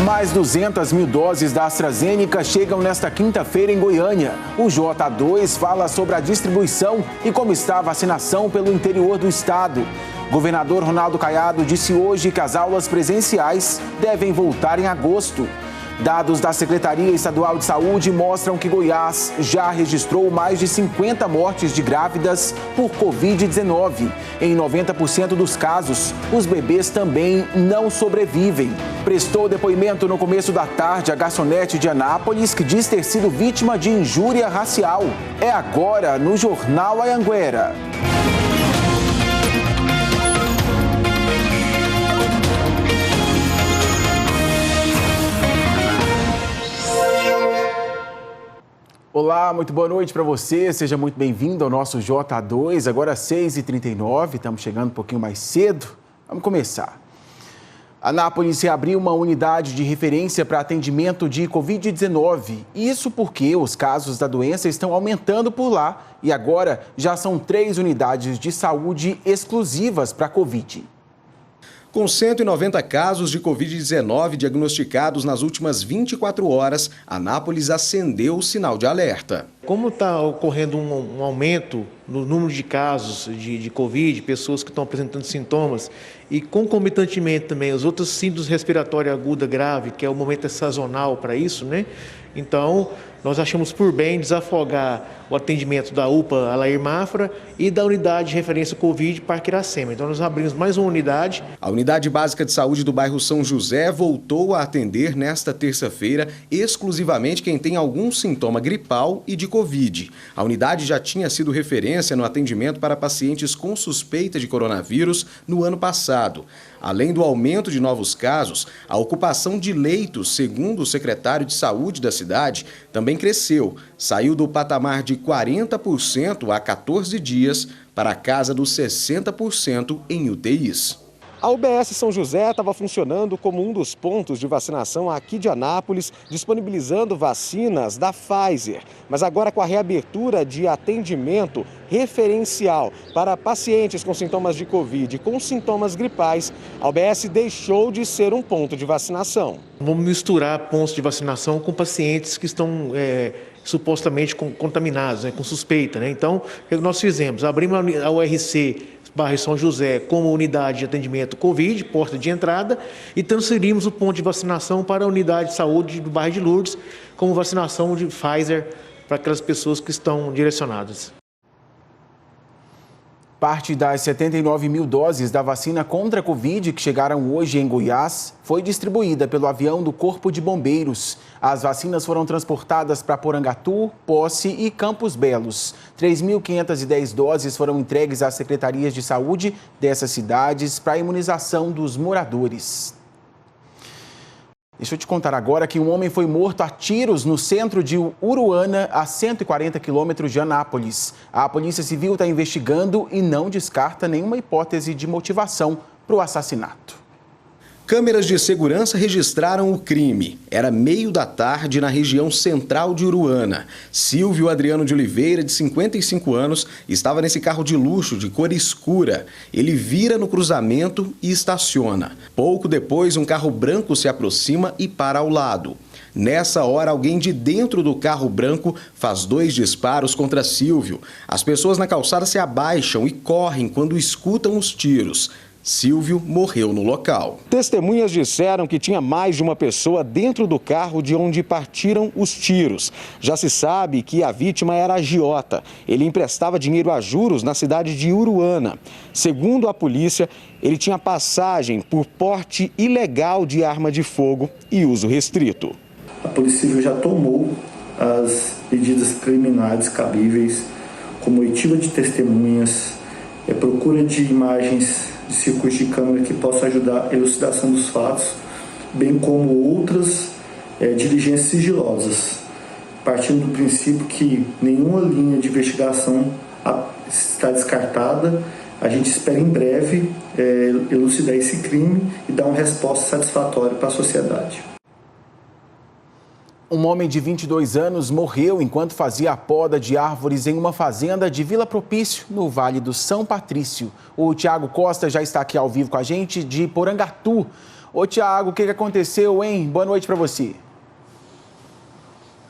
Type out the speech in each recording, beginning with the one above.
Mais 200 mil doses da AstraZeneca chegam nesta quinta-feira em Goiânia. O J2 fala sobre a distribuição e como está a vacinação pelo interior do estado. Governador Ronaldo Caiado disse hoje que as aulas presenciais devem voltar em agosto. Dados da Secretaria Estadual de Saúde mostram que Goiás já registrou mais de 50 mortes de grávidas por Covid-19. Em 90% dos casos, os bebês também não sobrevivem. Prestou depoimento no começo da tarde a garçonete de Anápolis, que diz ter sido vítima de injúria racial. É agora no Jornal Anhanguera. Olá, muito boa noite para você, seja muito bem-vindo ao nosso J2, agora 6h39, estamos chegando um pouquinho mais cedo, vamos começar. Anápolis reabriu uma unidade de referência para atendimento de Covid-19, isso porque os casos da doença estão aumentando por lá e agora já são 3 unidades de saúde exclusivas para Covid. Com 190 casos de Covid-19 diagnosticados nas últimas 24 horas, Anápolis acendeu o sinal de alerta. Como está ocorrendo um aumento no número de casos de Covid, pessoas que estão apresentando sintomas, e concomitantemente também os outros síndromes respiratórias aguda grave, que é o momento sazonal para isso, né? Então, nós achamos por bem desafogar o atendimento da UPA Alair Mafra e da unidade de referência Covid Parque Iracema. Então, nós abrimos mais uma unidade. A Unidade Básica de Saúde do bairro São José voltou a atender nesta terça-feira exclusivamente quem tem algum sintoma gripal e de Covid. A unidade já tinha sido referência no atendimento para pacientes com suspeita de coronavírus no ano passado. Além do aumento de novos casos, a ocupação de leitos, segundo o secretário de Saúde da cidade, também cresceu. Saiu do patamar de 40% há 14 dias para a casa dos 60% em UTIs. A UBS São José estava funcionando como um dos pontos de vacinação aqui de Anápolis, disponibilizando vacinas da Pfizer. Mas agora, com a reabertura de atendimento referencial para pacientes com sintomas de Covid e com sintomas gripais, a UBS deixou de ser um ponto de vacinação. Vamos misturar pontos de vacinação com pacientes que estão supostamente contaminados, né, com suspeita, né? Então, o que nós fizemos? Abrimos a URC bairro São José como unidade de atendimento Covid, porta de entrada, e transferimos o ponto de vacinação para a unidade de saúde do bairro de Lourdes, como vacinação de Pfizer para aquelas pessoas que estão direcionadas. Parte das 79 mil doses da vacina contra a Covid que chegaram hoje em Goiás foi distribuída pelo avião do Corpo de Bombeiros. As vacinas foram transportadas para Porangatu, Posse e Campos Belos. 3.510 doses foram entregues às secretarias de saúde dessas cidades para a imunização dos moradores. Deixa eu te contar agora que um homem foi morto a tiros no centro de Uruana, a 140 quilômetros de Anápolis. A Polícia Civil está investigando e não descarta nenhuma hipótese de motivação para o assassinato. Câmeras de segurança registraram o crime. Era meio da tarde na região central de Uruana. Silvio Adriano de Oliveira, de 55 anos, estava nesse carro de luxo de cor escura. Ele vira no cruzamento e estaciona. Pouco depois, um carro branco se aproxima e para ao lado. Nessa hora, alguém de dentro do carro branco faz 2 disparos contra Silvio. As pessoas na calçada se abaixam e correm quando escutam os tiros. Silvio morreu no local. Testemunhas disseram que tinha mais de uma pessoa dentro do carro de onde partiram os tiros. Já se sabe que a vítima era agiota. Ele emprestava dinheiro a juros na cidade de Uruana. Segundo a polícia, ele tinha passagem por porte ilegal de arma de fogo e uso restrito. A Polícia Civil já tomou as medidas criminais cabíveis, como oitiva de testemunhas, procura de imagens de circuito de câmera que possam ajudar a elucidação dos fatos, bem como outras diligências sigilosas, partindo do princípio que nenhuma linha de investigação está descartada. A gente espera em breve elucidar esse crime e dar uma resposta satisfatória para a sociedade. Um homem de 22 anos morreu enquanto fazia a poda de árvores em uma fazenda de Vila Propício, no Vale do São Patrício. O Tiago Costa já está aqui ao vivo com a gente de Porangatu. Ô Tiago, o que aconteceu, hein? Boa noite para você.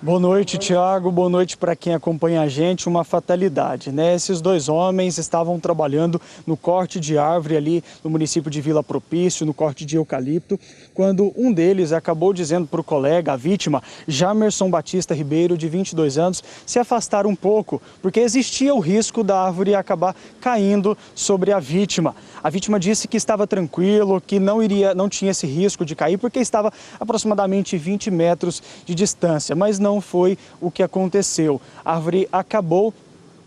Boa noite, Tiago. Boa noite para quem acompanha a gente. Uma fatalidade, né? Esses dois homens estavam trabalhando no corte de árvore ali no município de Vila Propício, no corte de eucalipto, quando um deles acabou dizendo para o colega, a vítima, Jamerson Batista Ribeiro, de 22 anos, se afastar um pouco, porque existia o risco da árvore acabar caindo sobre a vítima. A vítima disse que estava tranquilo, que não tinha esse risco de cair, porque estava aproximadamente 20 metros de distância, mas não foi o que aconteceu. A árvore acabou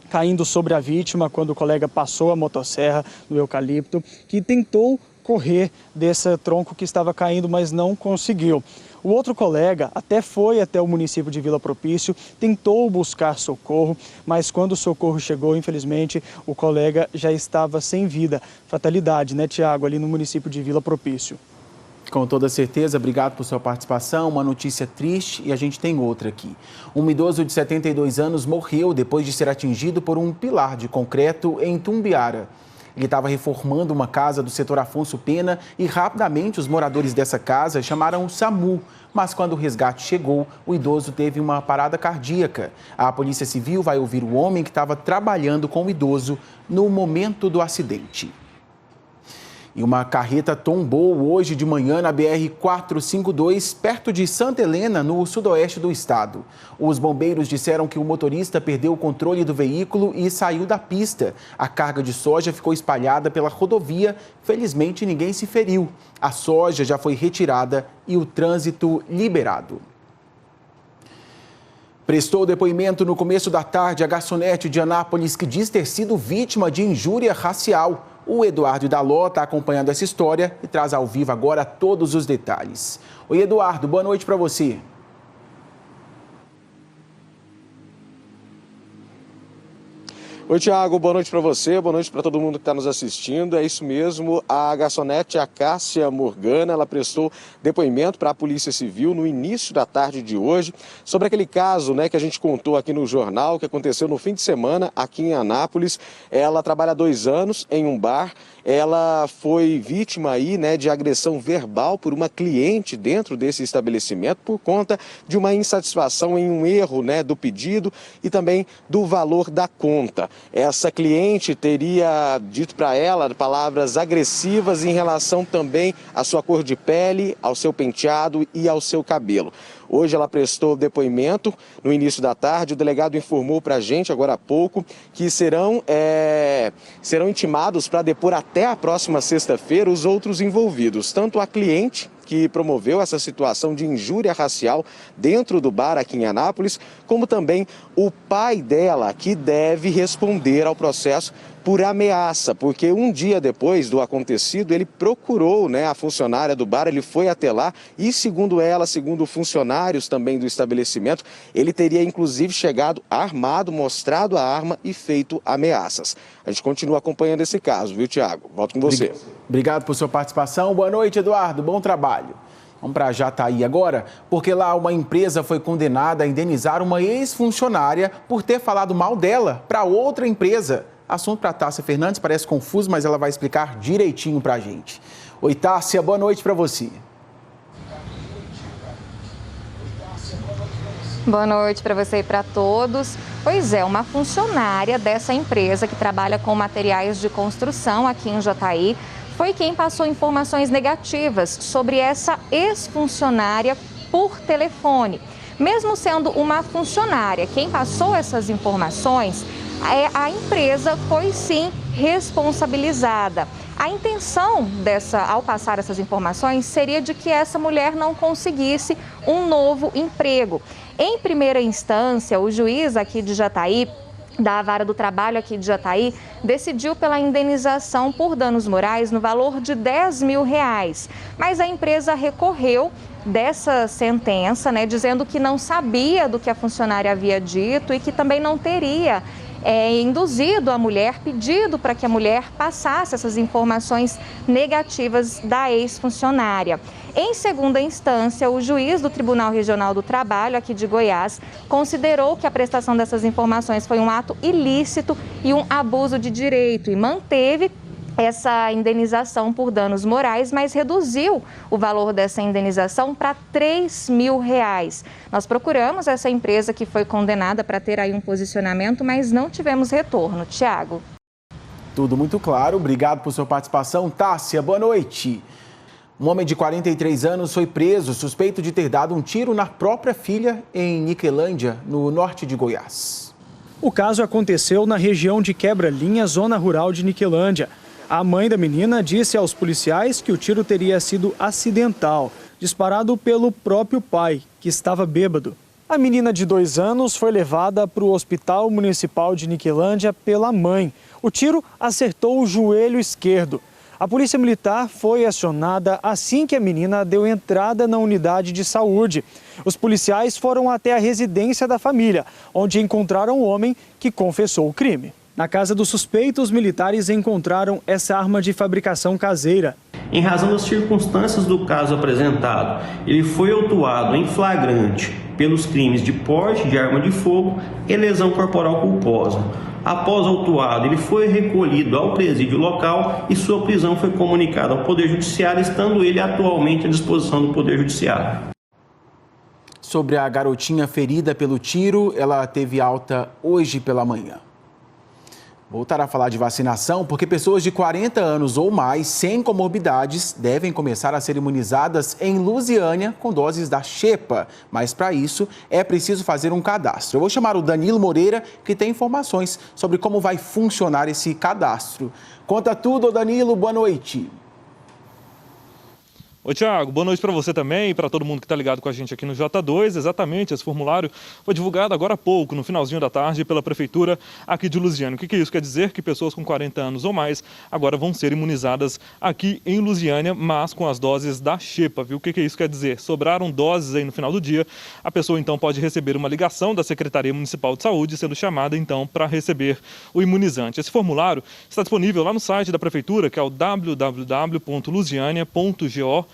caindo sobre a vítima quando o colega passou a motosserra no eucalipto, que tentou correr desse tronco que estava caindo, mas não conseguiu. O outro colega até foi até o município de Vila Propício, tentou buscar socorro, mas quando o socorro chegou, infelizmente, o colega já estava sem vida. Fatalidade, né, Tiago, ali no município de Vila Propício. Com toda certeza, obrigado por sua participação. Uma notícia triste e a gente tem outra aqui. Um idoso de 72 anos morreu depois de ser atingido por um pilar de concreto em Tumbiara. Ele estava reformando uma casa do setor Afonso Pena e rapidamente os moradores dessa casa chamaram o SAMU. Mas quando o resgate chegou, o idoso teve uma parada cardíaca. A Polícia Civil vai ouvir o homem que estava trabalhando com o idoso no momento do acidente. E uma carreta tombou hoje de manhã na BR-452, perto de Santa Helena, no sudoeste do estado. Os bombeiros disseram que o motorista perdeu o controle do veículo e saiu da pista. A carga de soja ficou espalhada pela rodovia. Felizmente, ninguém se feriu. A soja já foi retirada e o trânsito liberado. Prestou depoimento no começo da tarde a garçonete de Anápolis que diz ter sido vítima de injúria racial. O Eduardo Daló está acompanhando essa história e traz ao vivo agora todos os detalhes. Oi, Eduardo, boa noite para você. Oi, Tiago, boa noite para você, boa noite para todo mundo que está nos assistindo. É isso mesmo, a garçonete, a Cássia Morgana, ela prestou depoimento para a Polícia Civil no início da tarde de hoje sobre aquele caso, né, que a gente contou aqui no jornal, que aconteceu no fim de semana aqui em Anápolis. Ela trabalha há 2 anos em um bar. Ela foi vítima aí, né, de agressão verbal por uma cliente dentro desse estabelecimento por conta de uma insatisfação em um erro, né, do pedido e também do valor da conta. Essa cliente teria dito para ela palavras agressivas em relação também à sua cor de pele, ao seu penteado e ao seu cabelo. Hoje ela prestou depoimento no início da tarde. O delegado informou para a gente agora há pouco que serão intimados para depor até a próxima sexta-feira os outros envolvidos, tanto a cliente que promoveu essa situação de injúria racial dentro do bar aqui em Anápolis, como também o pai dela, que deve responder ao processo por ameaça, porque um dia depois do acontecido, ele procurou, né, a funcionária do bar, ele foi até lá e, segundo ela, segundo funcionários também do estabelecimento, ele teria inclusive chegado armado, mostrado a arma e feito ameaças. A gente continua acompanhando esse caso, viu, Tiago? Volto com você. Obrigado por sua participação. Boa noite, Eduardo. Bom trabalho. Vamos para Jataí agora, porque lá uma empresa foi condenada a indenizar uma ex-funcionária por ter falado mal dela para outra empresa. Assunto para a Tássia Fernandes, parece confuso, mas ela vai explicar direitinho para a gente. Oi, Tássia, boa noite para você. Boa noite para você e para todos. Pois é, uma funcionária dessa empresa que trabalha com materiais de construção aqui em Jataí foi quem passou informações negativas sobre essa ex-funcionária por telefone. Mesmo sendo uma funcionária quem passou essas informações, a empresa foi sim responsabilizada. A intenção ao passar essas informações seria de que essa mulher não conseguisse um novo emprego. Em primeira instância, o juiz aqui de Jataí, da Vara do Trabalho aqui de Jataí, decidiu pela indenização por danos morais no valor de R$10 mil. Mas a empresa recorreu dessa sentença, né, dizendo que não sabia do que a funcionária havia dito e que também não teria induzido a mulher, pedido para que a mulher passasse essas informações negativas da ex-funcionária. Em segunda instância, o juiz do Tribunal Regional do Trabalho, aqui de Goiás, considerou que a prestação dessas informações foi um ato ilícito e um abuso de direito e manteve essa indenização por danos morais, mas reduziu o valor dessa indenização para R$3.000. Nós procuramos essa empresa que foi condenada para ter aí um posicionamento, mas não tivemos retorno. Tiago. Tudo muito claro. Obrigado por sua participação. Tássia, boa noite. Um homem de 43 anos foi preso, suspeito de ter dado um tiro na própria filha em Niquelândia, no norte de Goiás. O caso aconteceu na região de Quebra-Linha, zona rural de Niquelândia. A mãe da menina disse aos policiais que o tiro teria sido acidental, disparado pelo próprio pai, que estava bêbado. A menina de 2 anos foi levada para o Hospital Municipal de Niquelândia pela mãe. O tiro acertou o joelho esquerdo. A polícia militar foi acionada assim que a menina deu entrada na unidade de saúde. Os policiais foram até a residência da família, onde encontraram o homem que confessou o crime. Na casa do suspeito, os militares encontraram essa arma de fabricação caseira. Em razão das circunstâncias do caso apresentado, ele foi autuado em flagrante pelos crimes de porte de arma de fogo e lesão corporal culposa. Após autuado, ele foi recolhido ao presídio local e sua prisão foi comunicada ao Poder Judiciário, estando ele atualmente à disposição do Poder Judiciário. Sobre a garotinha ferida pelo tiro, ela teve alta hoje pela manhã. Voltar a falar de vacinação, porque pessoas de 40 anos ou mais, sem comorbidades, devem começar a ser imunizadas em Lusiânia com doses da Xepa. Mas para isso, é preciso fazer um cadastro. Eu vou chamar o Danilo Moreira, que tem informações sobre como vai funcionar esse cadastro. Conta tudo, Danilo. Boa noite. Oi, Tiago, boa noite para você também e para todo mundo que está ligado com a gente aqui no J2. Exatamente, esse formulário foi divulgado agora há pouco, no finalzinho da tarde, pela Prefeitura aqui de Lusiânia. O que isso quer dizer? Que pessoas com 40 anos ou mais agora vão ser imunizadas aqui em Lusiânia, mas com as doses da Xepa, viu? O que isso quer dizer? Sobraram doses aí no final do dia, a pessoa então pode receber uma ligação da Secretaria Municipal de Saúde, sendo chamada então para receber o imunizante. Esse formulário está disponível lá no site da Prefeitura, que é o www.lusiania.go.gov.br.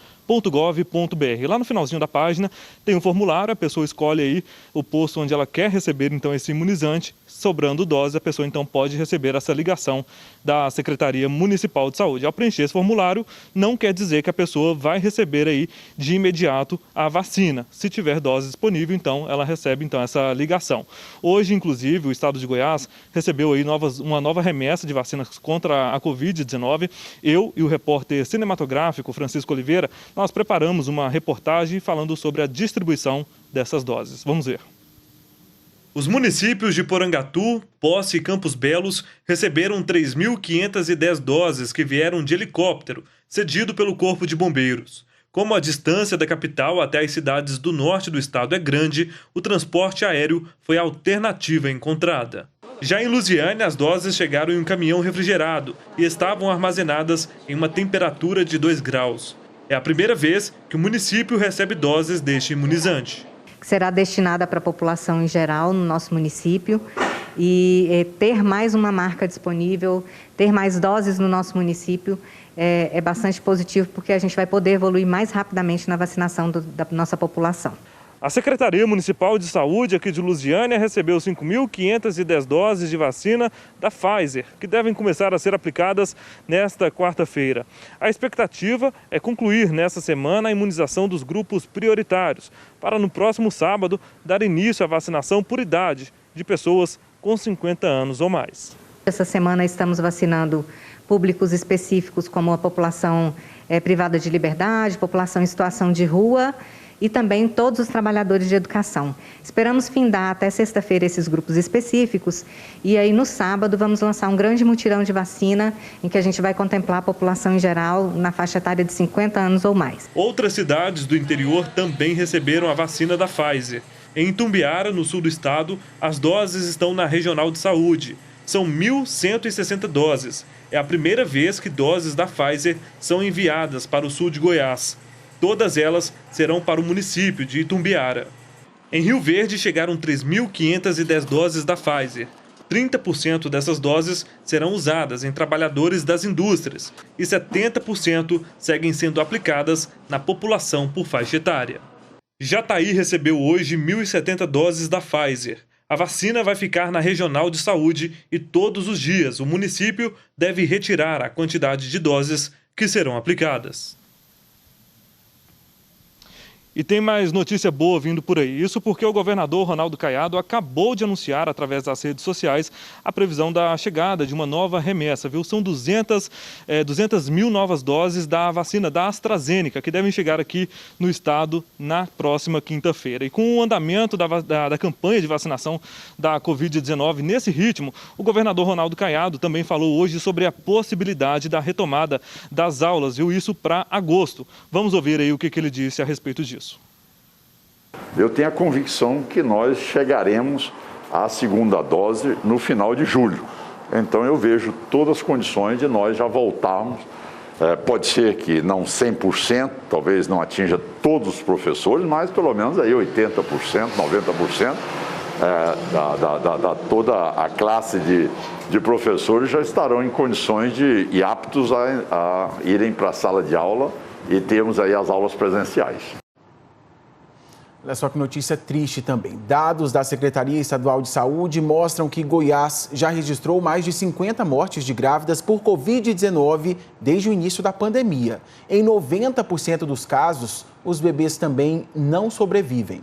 Lá no finalzinho da página tem um formulário, a pessoa escolhe aí o posto onde ela quer receber então esse imunizante, sobrando dose, a pessoa então pode receber essa ligação da Secretaria Municipal de Saúde. Ao preencher esse formulário, não quer dizer que a pessoa vai receber aí de imediato a vacina. Se tiver dose disponível, então ela recebe então essa ligação. Hoje, inclusive, o estado de Goiás recebeu aí uma nova remessa de vacinas contra a Covid-19. Eu e o repórter cinematográfico Francisco Oliveira, nós preparamos uma reportagem falando sobre a distribuição dessas doses. Vamos ver. Os municípios de Porangatu, Posse e Campos Belos receberam 3.510 doses que vieram de helicóptero, cedido pelo Corpo de Bombeiros. Como a distância da capital até as cidades do norte do estado é grande, o transporte aéreo foi a alternativa encontrada. Já em Lusiânia, as doses chegaram em um caminhão refrigerado e estavam armazenadas em uma temperatura de 2 graus. É a primeira vez que o município recebe doses deste imunizante. Será destinada para a população em geral no nosso município e ter mais uma marca disponível, ter mais doses no nosso município é bastante positivo, porque a gente vai poder evoluir mais rapidamente na vacinação da nossa população. A Secretaria Municipal de Saúde aqui de Lusiânia recebeu 5.510 doses de vacina da Pfizer, que devem começar a ser aplicadas nesta quarta-feira. A expectativa é concluir nesta semana a imunização dos grupos prioritários, para no próximo sábado dar início à vacinação por idade de pessoas com 50 anos ou mais. Essa semana estamos vacinando públicos específicos como a população privada de liberdade, população em situação de rua, e também todos os trabalhadores de educação. Esperamos findar até sexta-feira esses grupos específicos e aí no sábado vamos lançar um grande mutirão de vacina em que a gente vai contemplar a população em geral na faixa etária de 50 anos ou mais. Outras cidades do interior também receberam a vacina da Pfizer. Em Itumbiara, no sul do estado, as doses estão na Regional de Saúde. São 1.160 doses. É a primeira vez que doses da Pfizer são enviadas para o sul de Goiás. Todas elas serão para o município de Itumbiara. Em Rio Verde chegaram 3.510 doses da Pfizer. 30% dessas doses serão usadas em trabalhadores das indústrias e 70% seguem sendo aplicadas na população por faixa etária. Jataí recebeu hoje 1.070 doses da Pfizer. A vacina vai ficar na regional de saúde e todos os dias o município deve retirar a quantidade de doses que serão aplicadas. E tem mais notícia boa vindo por aí. Isso porque o governador Ronaldo Caiado acabou de anunciar, através das redes sociais, a previsão da chegada de uma nova remessa, viu? São 200 mil novas doses da vacina da AstraZeneca, que devem chegar aqui no estado na próxima quinta-feira. E com o andamento da campanha de vacinação da Covid-19 nesse ritmo, o governador Ronaldo Caiado também falou hoje sobre a possibilidade da retomada das aulas, viu? Isso para agosto. Vamos ouvir aí o que ele disse a respeito disso. Eu tenho a convicção que nós chegaremos à segunda dose no final de julho. Então eu vejo todas as condições de nós já voltarmos. Pode ser que não 100%, talvez não atinja todos os professores, mas pelo menos aí 80%, 90% toda a classe de professores já estarão em condições e aptos a irem para a sala de aula e termos aí as aulas presenciais. Olha só que notícia triste também. Dados da Secretaria Estadual de Saúde mostram que Goiás já registrou mais de 50 mortes de grávidas por Covid-19 desde o início da pandemia. Em 90% dos casos, os bebês também não sobrevivem.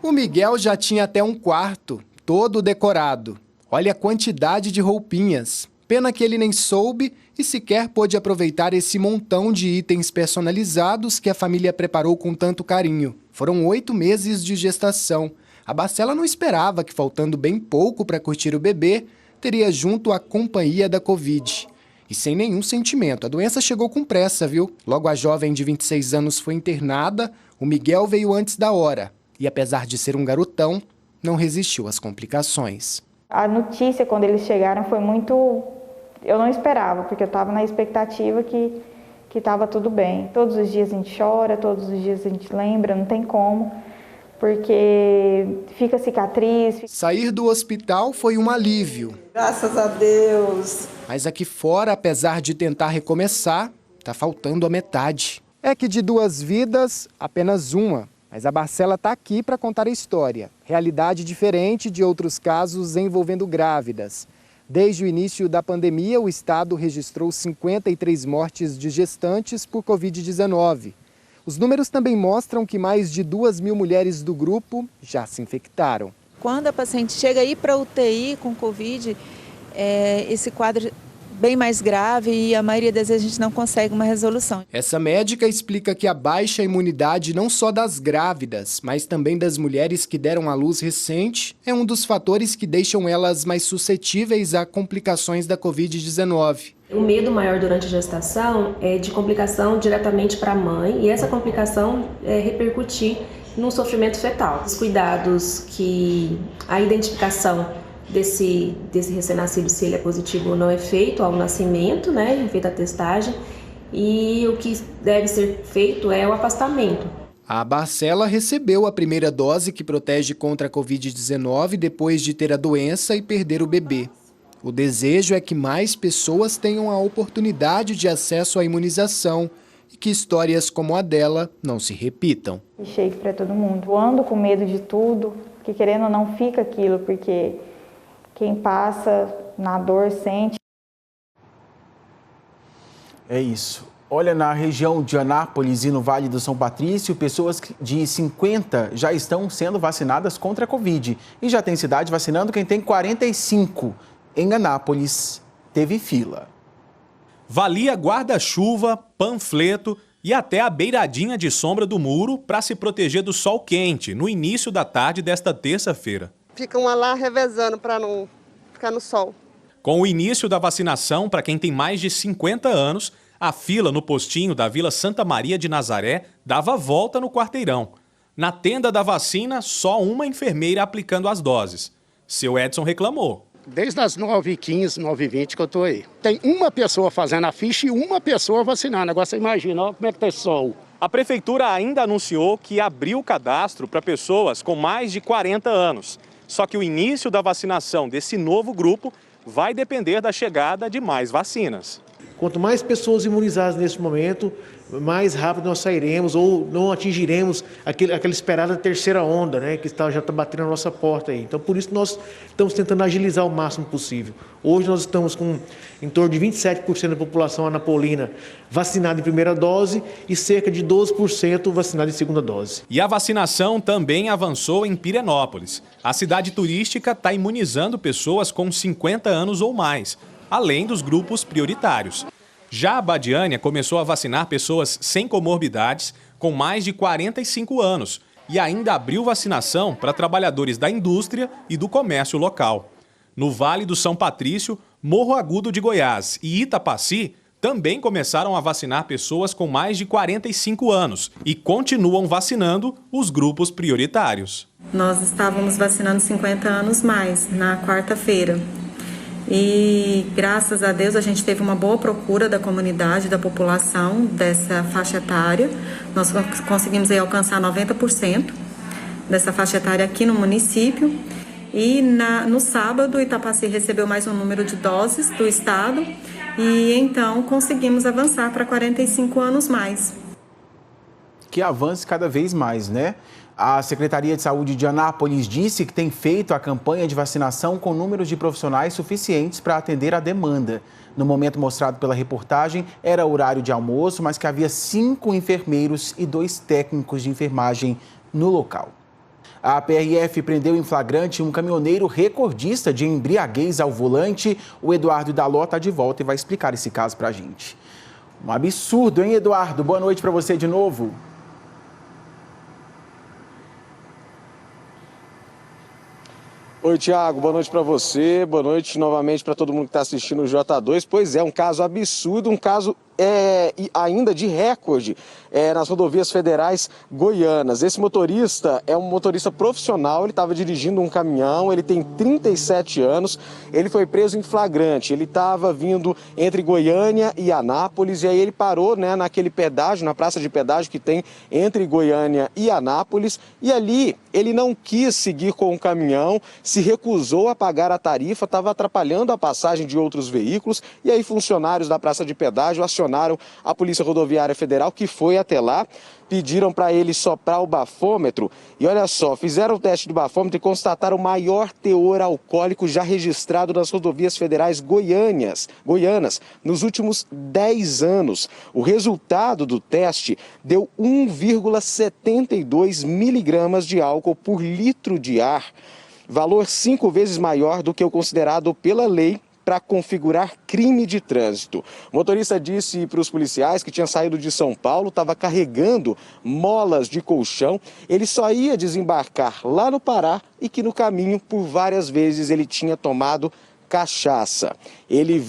O Miguel já tinha até um quarto, todo decorado. Olha a quantidade de roupinhas. Pena que ele nem soube e sequer pôde aproveitar esse montão de itens personalizados que a família preparou com tanto carinho. Foram 8 meses de gestação. A Barcela não esperava que, faltando bem pouco para curtir o bebê, teria junto a companhia da Covid. E sem nenhum sentimento, a doença chegou com pressa, viu? Logo a jovem de 26 anos foi internada, o Miguel veio antes da hora. E apesar de ser um garotão, não resistiu às complicações. A notícia, quando eles chegaram, foi muito... Eu não esperava, porque eu estava na expectativa que estava tudo bem. Todos os dias a gente chora, todos os dias a gente lembra, não tem como, porque fica cicatriz. Sair do hospital foi um alívio. Graças a Deus. Mas aqui fora, apesar de tentar recomeçar, está faltando a metade. É que de 2 vidas, apenas uma. Mas a Barcela está aqui para contar a história. Realidade diferente de outros casos envolvendo grávidas. Desde o início da pandemia, o estado registrou 53 mortes de gestantes por Covid-19. Os números também mostram que mais de 2 mil mulheres do grupo já se infectaram. Quando a paciente chega aí para UTI com Covid, esse quadro bem mais grave e a maioria das vezes a gente não consegue uma resolução. Essa médica explica que a baixa imunidade não só das grávidas, mas também das mulheres que deram à luz recente, é um dos fatores que deixam elas mais suscetíveis a complicações da Covid-19. O medo maior durante a gestação é de complicação diretamente para a mãe e essa complicação repercutir no sofrimento fetal. Os cuidados que a identificação desse recém-nascido, se ele é positivo ou não, é feito ao nascimento, né, é feita a testagem, e o que deve ser feito é o afastamento. A Barcela recebeu a primeira dose que protege contra a Covid-19 depois de ter a doença e perder o bebê. O desejo é que mais pessoas tenham a oportunidade de acesso à imunização e que histórias como a dela não se repitam. Chega para todo mundo. Eu ando com medo de tudo, porque querendo ou não fica aquilo, porque quem passa na dor sente. É isso. Olha, na região de Anápolis e no Vale do São Patrício, pessoas de 50 já estão sendo vacinadas contra a Covid. E já tem cidade vacinando quem tem 45. Em Anápolis, teve fila. Valia guarda-chuva, panfleto e até a beiradinha de sombra do muro para se proteger do sol quente no início da tarde desta terça-feira. Ficam lá revezando para não ficar no sol. Com o início da vacinação para quem tem mais de 50 anos, a fila no postinho da Vila Santa Maria de Nazaré dava volta no quarteirão. Na tenda da vacina, só uma enfermeira aplicando as doses. Seu Edson reclamou. Desde as 9h15, 9h20 que eu estou aí. Tem uma pessoa fazendo a ficha e uma pessoa vacinando. Agora você imagina, olha como é que tá sol. A prefeitura ainda anunciou que abriu o cadastro para pessoas com mais de 40 anos. Só que o início da vacinação desse novo grupo vai depender da chegada de mais vacinas. Quanto mais pessoas imunizadas nesse momento, mais rápido nós sairemos ou não atingiremos aquela esperada terceira onda, né, que já está batendo na nossa porta aí. Então, por isso nós estamos tentando agilizar o máximo possível. Hoje nós estamos com em torno de 27% da população anapolina vacinada em primeira dose e cerca de 12% vacinada em segunda dose. E a vacinação também avançou em Pirenópolis. A cidade turística está imunizando pessoas com 50 anos ou mais, além dos grupos prioritários. Já a Badiânia começou a vacinar pessoas sem comorbidades com mais de 45 anos e ainda abriu vacinação para trabalhadores da indústria e do comércio local. No Vale do São Patrício, Morro Agudo de Goiás e Itapaci também começaram a vacinar pessoas com mais de 45 anos e continuam vacinando os grupos prioritários. Nós estávamos vacinando 50 anos mais na quarta-feira. E graças a Deus a gente teve uma boa procura da comunidade, da população dessa faixa etária. Nós conseguimos aí alcançar 90% dessa faixa etária aqui no município. E no sábado, Itapaci recebeu mais um número de doses do estado e então conseguimos avançar para 45 anos mais. Que avance cada vez mais, né? A Secretaria de Saúde de Anápolis disse que tem feito a campanha de vacinação com números de profissionais suficientes para atender a demanda. No momento mostrado pela reportagem, era horário de almoço, mas que havia 5 enfermeiros e 2 técnicos de enfermagem no local. A PRF prendeu em flagrante um caminhoneiro recordista de embriaguez ao volante. O Eduardo Daló está de volta e vai explicar esse caso para a gente. Um absurdo, hein, Eduardo? Boa noite para você de novo. Oi, Tiago, boa noite para você, boa noite novamente para todo mundo que está assistindo o J2. Pois é, um caso absurdo, um caso ainda de recorde nas rodovias federais goianas. Esse motorista é um motorista profissional, ele estava dirigindo um caminhão, ele tem 37 anos, ele foi preso em flagrante, ele estava vindo entre Goiânia e Anápolis e aí ele parou, né, naquele pedágio, na praça de pedágio que tem entre Goiânia e Anápolis e ali ele não quis seguir com o caminhão, se recusou a pagar a tarifa, estava atrapalhando a passagem de outros veículos e aí funcionários da praça de pedágio acionaram a Polícia Rodoviária Federal, que foi até lá, pediram para ele soprar o bafômetro e olha só, fizeram o teste do bafômetro e constataram o maior teor alcoólico já registrado nas rodovias federais goianas nos últimos 10 anos. O resultado do teste deu 1,72 miligramas de álcool por litro de ar, valor 5 vezes maior do que o considerado pela lei para configurar crime de trânsito. O motorista disse para os policiais que tinha saído de São Paulo, estava carregando molas de colchão, ele só ia desembarcar lá no Pará e que no caminho, por várias vezes, ele tinha tomado cachaça. Ele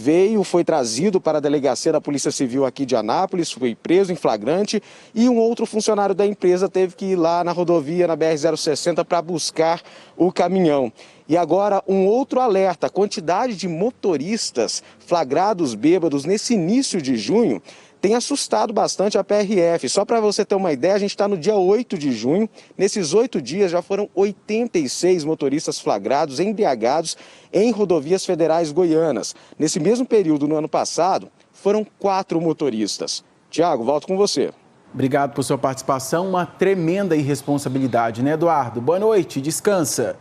foi trazido para a delegacia da Polícia Civil aqui de Anápolis, foi preso em flagrante e um outro funcionário da empresa teve que ir lá na rodovia, na BR-060, para buscar o caminhão. E agora um outro alerta, a quantidade de motoristas flagrados bêbados nesse início de junho tem assustado bastante a PRF. Só para você ter uma ideia, a gente está no dia 8 de junho. Nesses 8 dias já foram 86 motoristas flagrados, embriagados em rodovias federais goianas. Nesse mesmo período, no ano passado, foram 4 motoristas. Tiago, volto com você. Obrigado por sua participação. Uma tremenda irresponsabilidade, né, Eduardo? Boa noite, descansa.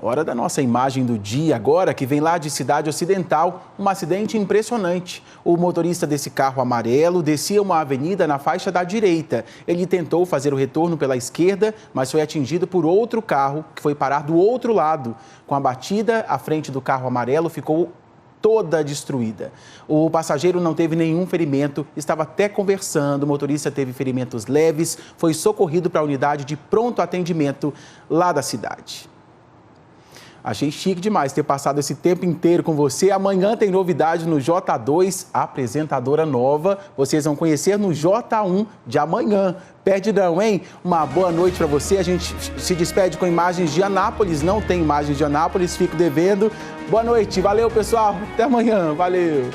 Hora da nossa imagem do dia agora, que vem lá de Cidade Ocidental, um acidente impressionante. O motorista desse carro amarelo descia uma avenida na faixa da direita. Ele tentou fazer o retorno pela esquerda, mas foi atingido por outro carro que foi parar do outro lado. Com a batida, a frente do carro amarelo ficou toda destruída. O passageiro não teve nenhum ferimento, estava até conversando, o motorista teve ferimentos leves, foi socorrido para a unidade de pronto atendimento lá da cidade. Achei chique demais ter passado esse tempo inteiro com você. Amanhã tem novidade no J2, apresentadora nova. Vocês vão conhecer no J1 de amanhã. Perde não, hein? Uma boa noite para você. A gente se despede com imagens de Anápolis. Não tem imagens de Anápolis, fico devendo. Boa noite. Valeu, pessoal. Até amanhã. Valeu.